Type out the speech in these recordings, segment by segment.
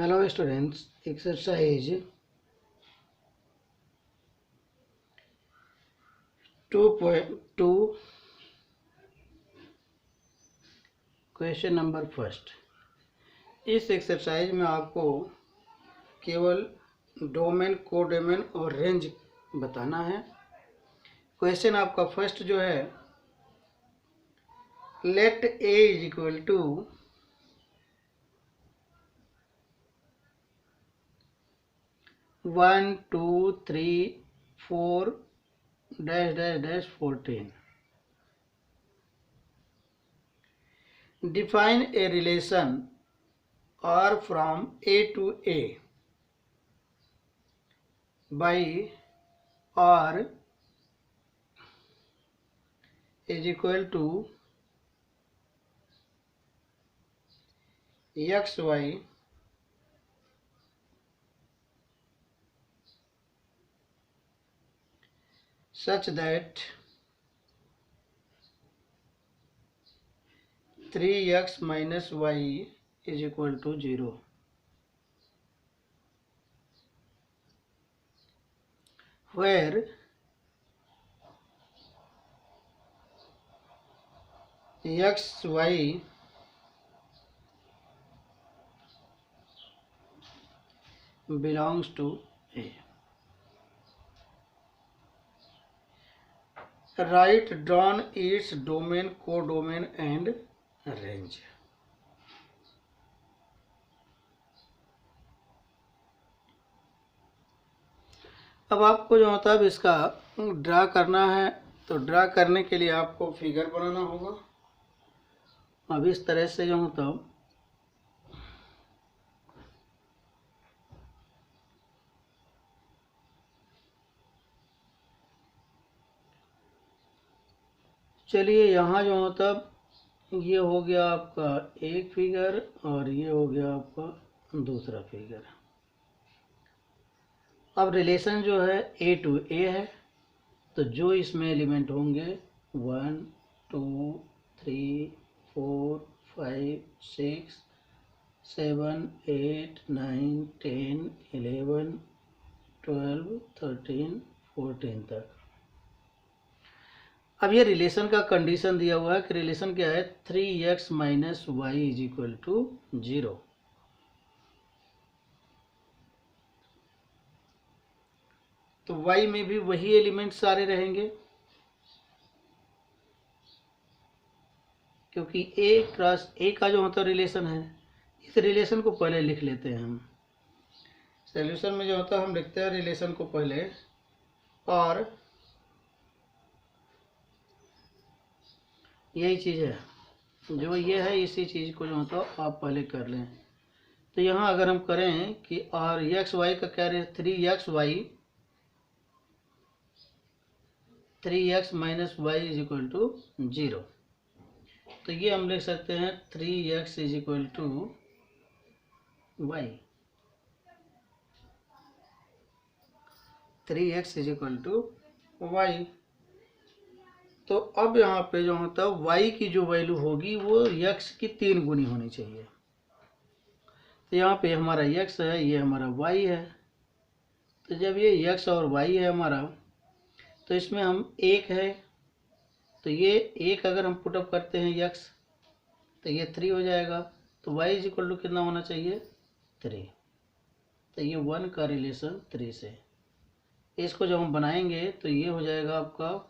Hello students, exercise 2.2 question number first. इस exercise में आपको केवल डोमेन, कोडोमेन और रेंज बताना है। क्वेश्चन आपका फर्स्ट जो है, let A is equal to 1 2 3 4 dash dash dash 14. Define a relation R from A to A by R is equal to XY such that 3x minus y is equal to 0, where x, y belongs to A. Write down its domain, codomain and range. अब आपको जो होता है इसका draw करना है, तो draw करने के लिए आपको फिगर बनाना होगा। अब इस तरह से जो होता है चलिए, यहाँ जो होता ये हो गया आपका एक फिगर और ये हो गया आपका दूसरा फिगर। अब रिलेशन जो है ए टू ए है, तो जो इसमें एलिमेंट होंगे 1 2 3 4 5 6 7 8 9 10 11 12 13 14 तक। अब ये रिलेशन का कंडीशन दिया हुआ है कि रिलेशन क्या है, 3x minus y is equal to 0। तो y में भी वही एलिमेंट सारे रहेंगे, क्योंकि a क्रॉस a का जो होता है रिलेशन है। इस रिलेशन को पहले लिख लेते हैं हम। सॉल्यूशन में जो होता है हम लिखते हैं रिलेशन को पहले, और यही चीज़ है जो ये है, इसी चीज़ को जो होता है आप पहले कर लें। तो यहाँ अगर हम करें कि और एक्स वाई का क्या रहे, 3x minus y is equal to 0। तो ये हम लिख सकते हैं 3x is equal to y, 3x is equal to y. तो अब यहाँ पे जो होता है y की जो वैल्यू होगी वो x की 3 गुनी होनी चाहिए। तो यहाँ पे हमारा x है, ये हमारा y है। तो जब ये x और y है हमारा, तो इसमें हम 1 है, तो ये 1 अगर हम पुटअप करते हैं x, तो ये 3 हो जाएगा। तो y इज इक्वल टू कितना होना चाहिए, 3। तो ये 1 का रिलेशन 3 से। इसको जब हम बनाएंगे तो ये हो जाएगा आपका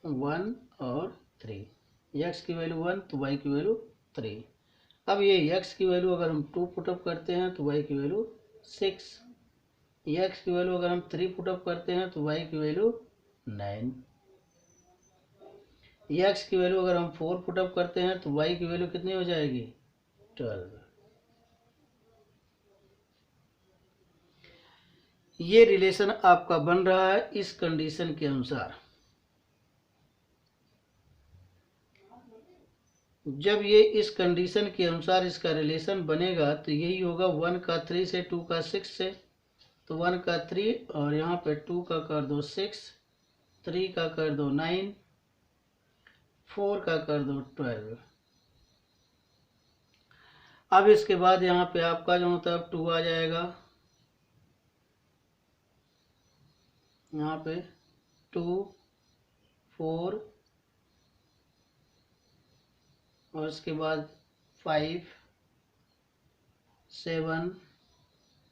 1 और 3। x की वैल्यू 1 तो y की वैल्यू 3। अब ये x की वैल्यू अगर हम 2 पुटअप करते हैं तो y की वैल्यू 6। x की वैल्यू अगर हम 3 पुटअप करते हैं तो y की वैल्यू 9। x की वैल्यू अगर हम 4 पुटअप करते हैं तो y की वैल्यू कितनी हो जाएगी, 12। ये रिलेशन आपका बन रहा है इस कंडीशन के अनुसार। जब ये इस कंडीशन के अनुसार इसका रिलेशन बनेगा तो यही होगा 1 का 3 से, 2 का 6 से। तो 1 का 3 और यहाँ पे 2 का कर दो 6, 3 का कर दो 9, 4 का कर दो 12। अब इसके बाद यहाँ पे आपका जो मतलब 2 आ जाएगा, यहाँ पे 2 4 और उसके बाद 5 7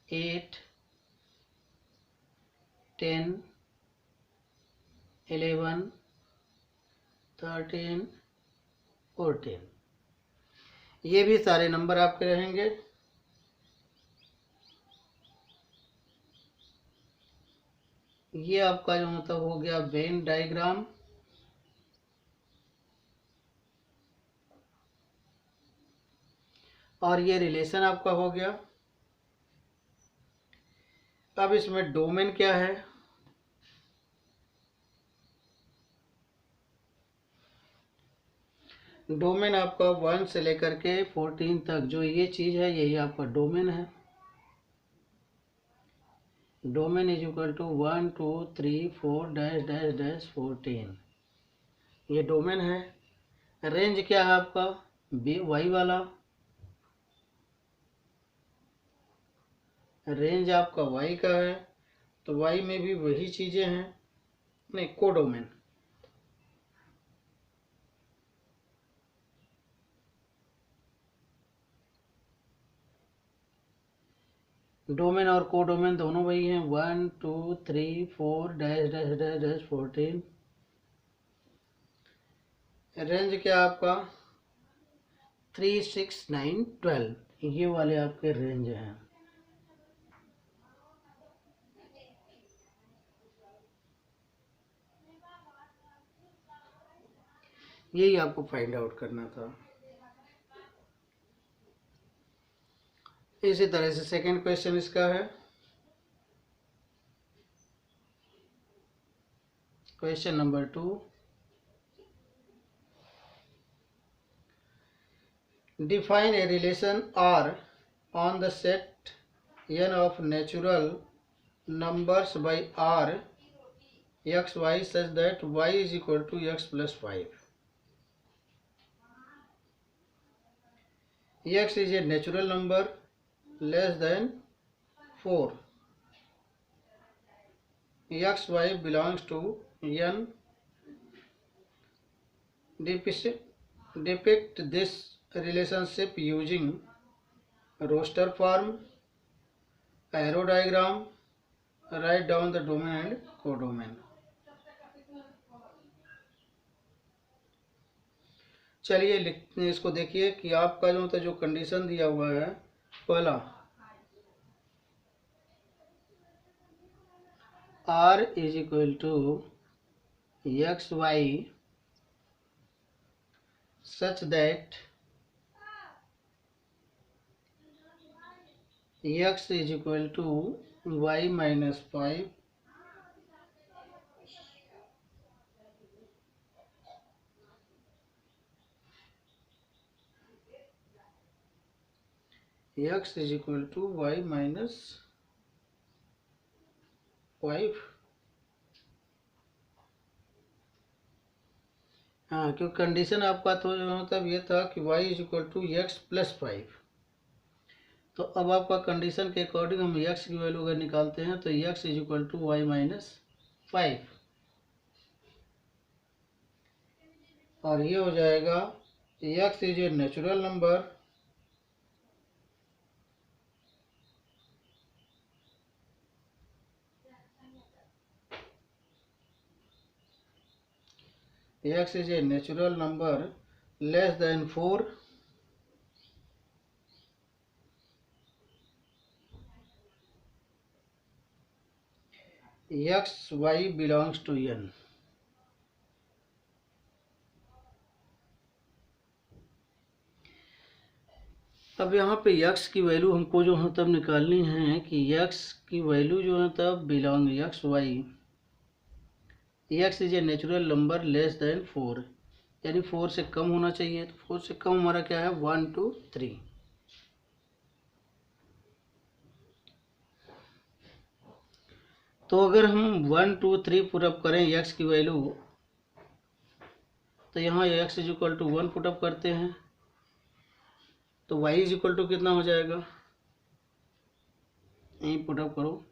8 10 11 13 14, ये भी सारे नंबर आपके रहेंगे। ये आपका जो मतलब हो गया वेन डायग्राम। और ये रिलेशन आपका हो गया। अब इसमें डोमेन क्या है, डोमेन आपका 1 से लेकर के 14 तक जो ये चीज़ है यही आपका डोमेन है। Domain is equal to 1 2 3 4 dash dash dash 14, ये डोमेन है। रेंज क्या है आपका, वाई वाला, रेंज आपका वाई का है, तो वाई में भी वही चीज़ें हैं, नहीं कोडोमेन। डोमेन और कोडोमेन दोनों वही हैं, 1 2 3 4 dash dash dash dash 14। Range क्या आपका 3 6 9 12, ये वाले आपके रेंज हैं। यही आपको फाइंड आउट करना था। इसी तरह से सेकंड क्वेश्चन इसका है, question number 2, define a relation R on the set n of natural numbers by R x y such that y is equal to x plus 5. X is a natural number less than 4. X y belongs to n. Depict this relationship using roster form, arrow diagram, write down the domain and codomain. चलिए लिखते इसको, देखिए कि आपका जो condition दिया हुआ है, पहला R is equal to x y such that x is equal to y minus 5, x is equal to y minus 5। हाँ, क्योंकि कंडीशन आपका तो जो मतलब ये था कि y is equal to x plus 5। तो अब आपका कंडीशन के अकॉर्डिंग हम x की वैल्यू अगर निकालते हैं तो x is equal to y minus 5, और ये हो जाएगा x is a natural number x is a natural number less than 4, x y belongs to n। अब यहाँ पे x की वैल्यू हमको जो है तब निकालनी है कि x की वैल्यू जो है तब belong x y, x is a natural number less than 4, यानी 4 से कम होना चाहिए। तो 4 से कम हमारा क्या है 1 2 3। तो अगर हम 1 2 3 पुटअप करें x की वैल्यू, तो यहाँ x is equal to 1 put up करते हैं, तो y इज इक्वल टू कितना हो जाएगा, यहीं पुटअप करो,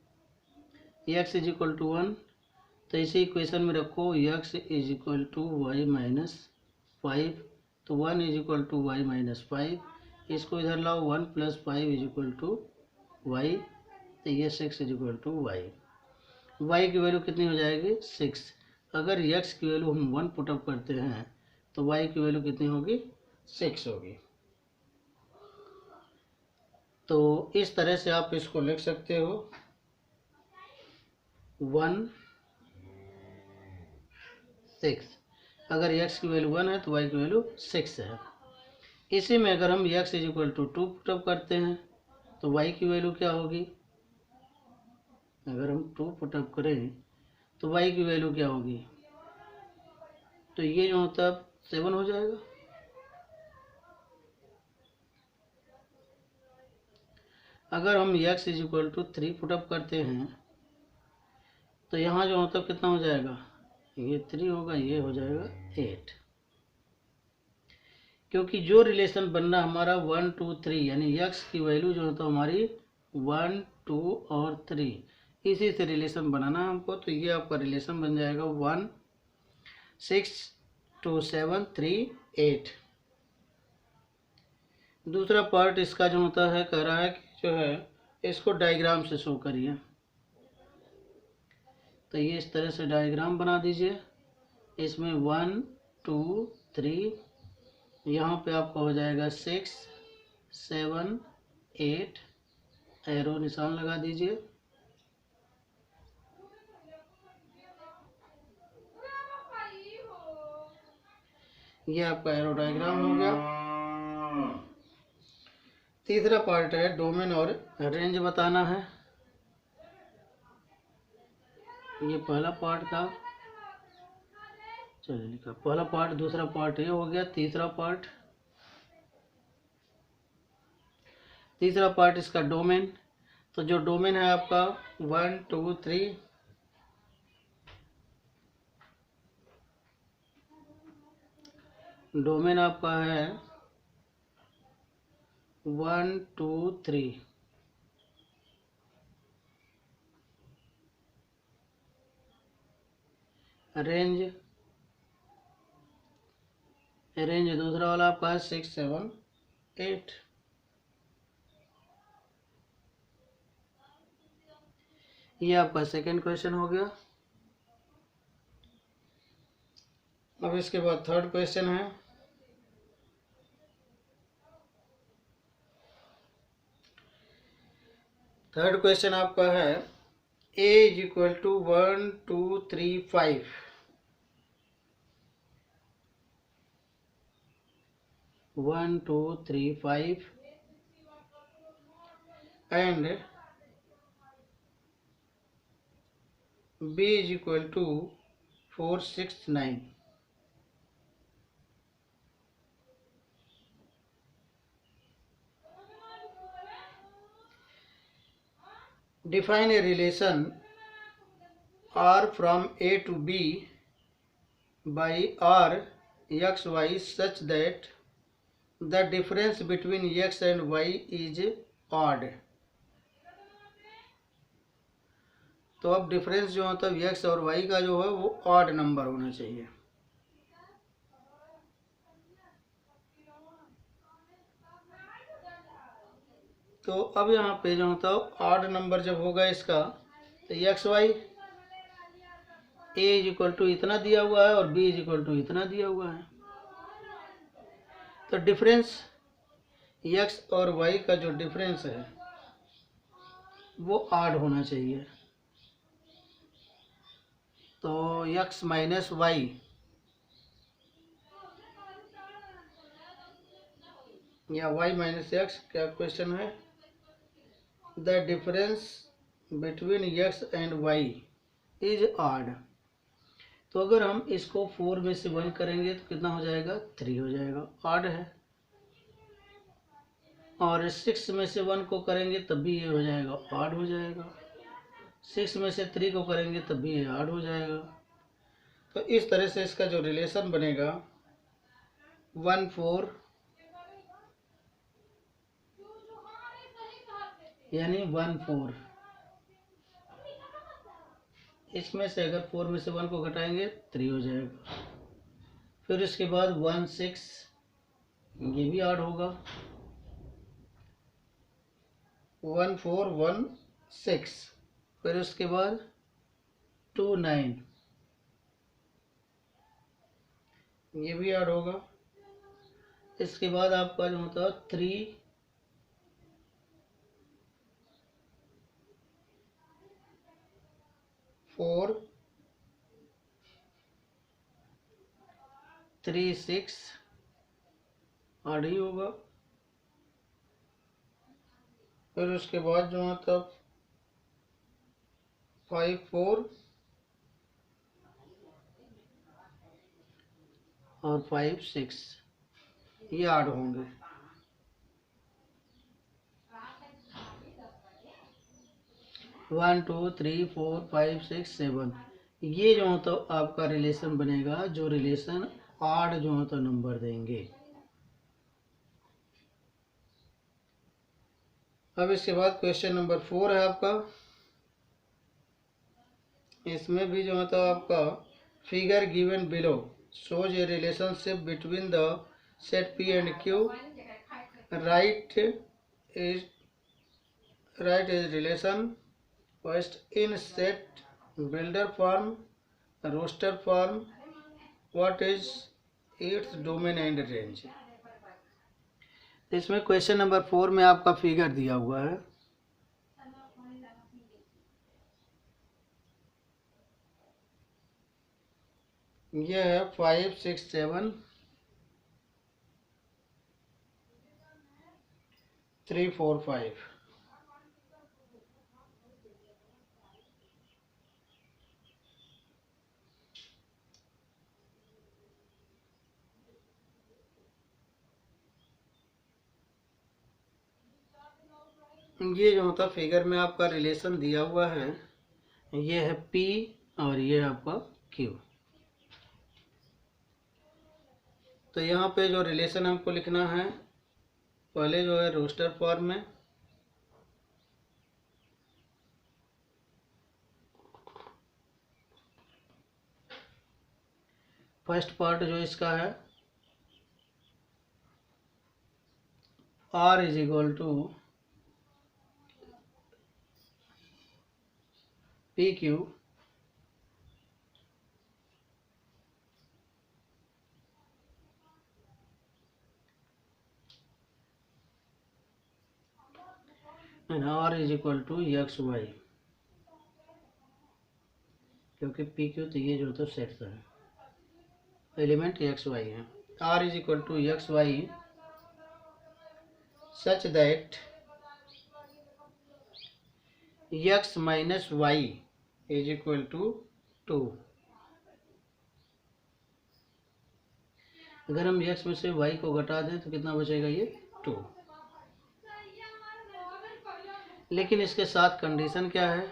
x इज इक्वल टू 1, तो इसे इक्वेशन में रखो, x is equal to y minus 5, तो 1 is equal to y minus 5, इसको इधर लाओ, 1 plus 5 is equal to y, तो ये 6 is equal to y. Y की वैल्यू कितनी हो जाएगी 6। अगर x की वैल्यू हम 1 पुटअप करते हैं तो y की वैल्यू कितनी होगी 6 होगी। तो इस तरह से आप इसको लिख सकते हो 1 6। अगर x की वैल्यू 1 है तो y की वैल्यू 6 है। इसी में अगर हम x is equal to 2 put up करते हैं तो y की वैल्यू क्या होगी, अगर हम 2 पुटअप करें तो y की वैल्यू क्या होगी, तो ये जो होता है 7 हो जाएगा। अगर हम x is equal to 3 put up करते हैं तो यहाँ जो होता है कितना हो जाएगा, ये 3 होगा, ये हो जाएगा 8। क्योंकि जो रिलेशन बनना हमारा 1 2 3 यानी x की वैल्यू जो होता है हमारी 1 2 और 3, इसी से रिलेशन बनाना हमको, तो ये आपका रिलेशन बन जाएगा 1 6 2 7 3 8। दूसरा पार्ट इसका जो होता है कह रहा है कि जो है इसको डायग्राम से शो करिए, तो ये इस तरह से डायग्राम बना दीजिए। इसमें 1 2 3, यहाँ पे आपका हो जाएगा 6 7 8, एरो निशान लगा दीजिए। ये आपका एरो डायग्राम हो गया। तीसरा पार्ट है डोमेन और रेंज बताना है। ये पहला पार्ट था, चलिए लिखा पहला पार्ट, दूसरा पार्ट ये हो गया। तीसरा पार्ट इसका डोमेन, तो जो डोमेन है आपका 1 2 3, डोमेन आपका है 1 2 3। रेंज दूसरा वाला आपका है 6 7 8। ये आपका सेकंड क्वेश्चन हो गया। अब इसके बाद थर्ड क्वेश्चन है। थर्ड क्वेश्चन आपका है a is equal to 1 2 3 5, one two three 5 and b is equal to 4 6 9। Define a relation R from A to B by R x y such that the difference between x and y is odd। तो अब difference जो होता है x और y का जो है वो ऑड नंबर होना चाहिए। तो अब यहाँ पे जो होता है ऑड नंबर जब होगा इसका, तो x y A is equal to इतना दिया हुआ है और बी इज इक्वल टू इतना दिया हुआ है, तो डिफरेंस एक्स और वाई का जो डिफरेंस है वो ऑड होना चाहिए। तो एक्स माइनस वाई या वाई माइनस एक्स, क्या क्वेश्चन है, the difference between x and y is odd. तो अगर हम इसको 4 में से 1 करेंगे तो कितना हो जाएगा 3 हो जाएगा, ऑड है। और 6 में से 1 को करेंगे तब भी ये हो जाएगा, ऑड हो जाएगा। 6 में से 3 को करेंगे तब भी ये ऑड हो जाएगा। तो इस तरह से इसका जो रिलेशन बनेगा 1 4 यानी 1 4। इसमें से अगर 4 में से 1 को घटाएंगे 3 हो जाएगा। फिर इसके बाद 1 6, ये भी 8 होगा। 1 4 1 6। फिर उसके बाद 2 9, ये भी 8 होगा। इसके बाद आपका जो होता है 3 4 3 6, 8 ही होगा। फिर उसके बाद जो होता 5 4 और 5 6, ये 8 होंगे। वन 2 3 4 5 6 7, ये जो होता आपका रिलेशन बनेगा, जो रिलेशन 8 जो होता नंबर देंगे। अब इसके बाद क्वेश्चन नंबर 4 है आपका। इसमें भी जो होता आपका figure given below shows a relationship between the set P and Q. Write is relation first in set builder form, roster form. What is its domain and range? इसमें क्वेश्चन नंबर 4 में आपका फिगर दिया हुआ है। ये है 5 6 7 3 4 5। ये जो होता फिगर में आपका रिलेशन दिया हुआ है, ये है P और ये है आपका Q। तो यहाँ पे जो रिलेशन हमको लिखना है, पहले जो है रोस्टर फॉर्म में, फर्स्ट पार्ट जो इसका है R is equal to p q and R is equal to x y, क्योंकि पी क्यू तो ये जो होता है सेट है, एलिमेंट एक्स वाई है। R is equal to x y such that x minus y is equal to 2। अगर हम x में से y को घटा दें तो कितना बचेगा, ये 2। लेकिन इसके साथ कंडीशन क्या है,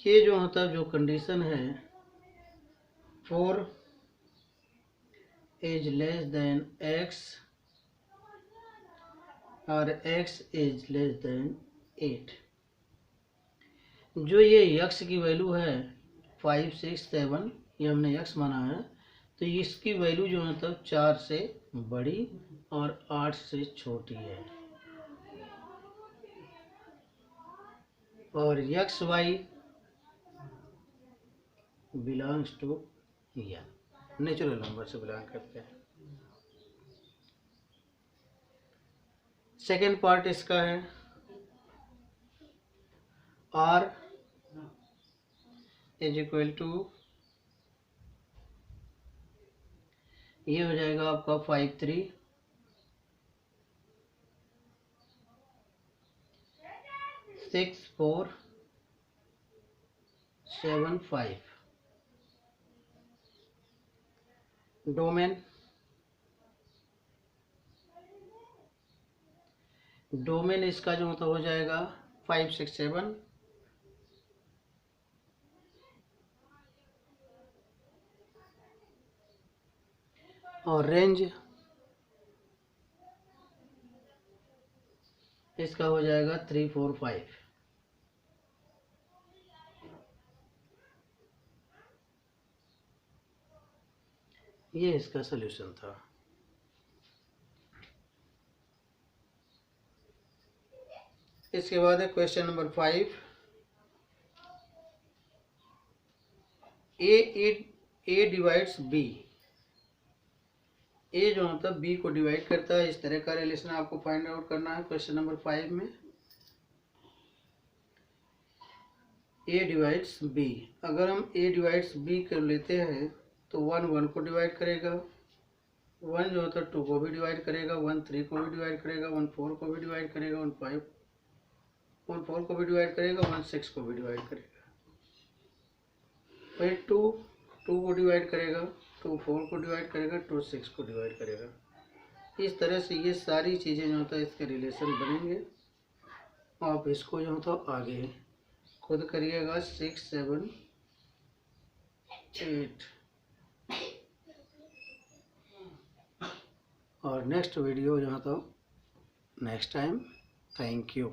ये जो होता है जो कंडीशन है 4 इज लेस देन x और x इज लेस देन 8। जो ये x की वैल्यू है 5 6 7, ये हमने x माना है, तो इसकी वैल्यू जो है तब 4 से बड़ी और 8 से छोटी है। और x y belongs to natural number से बिलोंग करते हैं। सेकेंड पार्ट इसका है R इज इक्वल टू, ये हो जाएगा आपका 5 3 6 4 7 5। डोमेन इसका जो मतलब हो जाएगा 5 6 7। और रेंज इसका हो जाएगा 3 4 5। ये इसका सलूशन था। इसके बाद है क्वेश्चन नंबर 5। ए डिवाइड्स बी। ए जो होता है बी को डिवाइड करता है। इस तरह का रिलेशन आपको फाइंड आउट करना है क्वेश्चन नंबर 5 में। ए डिवाइड्स बी, अगर हम ए डिवाइड्स बी कर लेते हैं तो 1 1 को डिवाइड करेगा, 1 जो होता है 2 को भी डिवाइड करेगा, 1 3 को भी डिवाइड करेगा, 1 4 को भी डिवाइड करेगा, 1 4 को भी डिवाइड करेगा, 1 6 को भी डिवाइड करेगा। फिर 2 को डिवाइड करेगा, 2 4 को डिवाइड करेगा, 2 6 को डिवाइड करेगा। इस तरह से ये सारी चीज़ें जो होता है इसके रिलेशन बनेंगे। आप इसको जो होता है आगे खुद करिएगा। 6 7 8 और नेक्स्ट वीडियो जो होता है नेक्स्ट टाइम। Thank you.